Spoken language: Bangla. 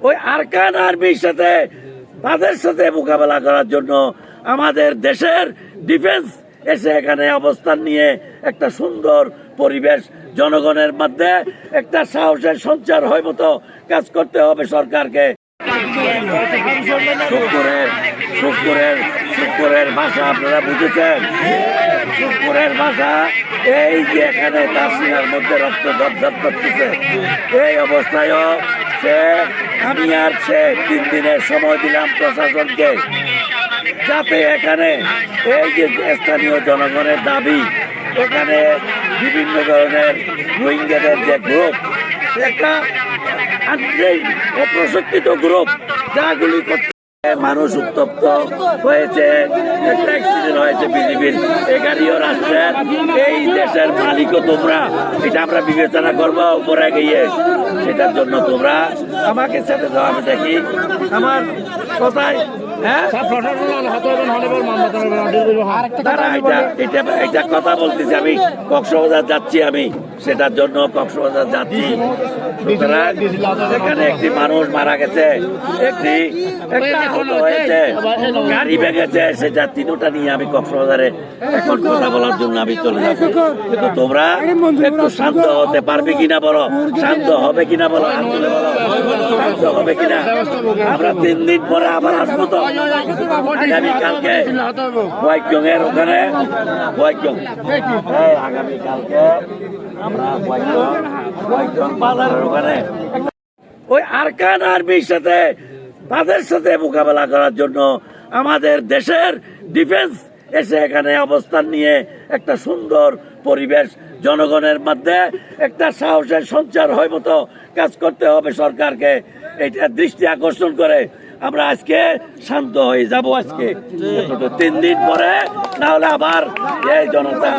ওই আরকান আর্মির সাথে তাদের সাথে মোকাবেলা করার জন্য আমাদের দেশের ডিফেন্স এসে এখানে অবস্থান নিয়ে একটা সুন্দর পরিবেশ জনগণের মধ্যে একটা সাহসের সঞ্চার হয় মতো কাজ করতে হবে সরকারকে। শুক্রের ভাষা আপনারা বুঝেছেন। শুক্রের ভাষা এই যে এখানে তার সিনার মধ্যে রক্ত দপদপ করতেছে, এই অবস্থায়ও আমি আর 3 দিনের সময় দিলাম প্রশাসনকে, যাতে এখানে এই যে স্থানীয় জনগণের দাবি, এখানে বিভিন্ন ধরনের রোহিঙ্গাদের যে গ্রুপ, একটা অপ্রশিক্ষিত গ্রুপ যাগুলি করতে মানুষ উত্তপ্ত হয়েছে, একটা অ্যাক্সিডেন্ট হয়েছে বিজিবির এগারিও রাষ্ট্রের এই দেশের মালিকও তোমরা, এটা আমরা বিবেচনা করবো উপরে গিয়ে। সেটার জন্য তোমরা আমাকে ছেড়ে দাও, আমি দেখি আমার কথায় এটা কথা বলতেছি। আমি কক্সবাজার যাচ্ছি, আমি সেটার জন্য কক্সবাজার যাচ্ছি। সেখানে একটি মানুষ মারা গেছে, একটা আহত হয়েছে, গাড়ি ভেঙেছে, সেটা তিনটা নিয়ে আমি কক্সবাজারে এখন কথা বলার জন্য আমি চলে যাবো। কিন্তু তোমরা একটু শান্ত হতে পারবে কিনা বলো, শান্ত হবে কিনা বলো, আন্দোলনে বলো শান্ত হবে কিনা। আমরা 3 দিন পরে আবার আসবো তো, আগামীকালকে ওয়াইকজংয়ের ওখানে আগামীকালকে আমরা ওয়াইকজং বাজারের ওখানে ওই আরকান আর্মির সাথে তাদের সাথে মোকাবেলা করার জন্য আমাদের দেশের ডিফেন্স এসে এখানে অবস্থান নিয়ে একটা সুন্দর পরিবেশ জনগণের মধ্যে একটা সাহসের সঞ্চার হয় মতো কাজ করতে হবে সরকারকে। এটা দৃষ্টি আকর্ষণ করে আমরা আজকে শান্ত হয়ে যাব। আজকে 3 দিন পরে, না হলে আবার এই জনতা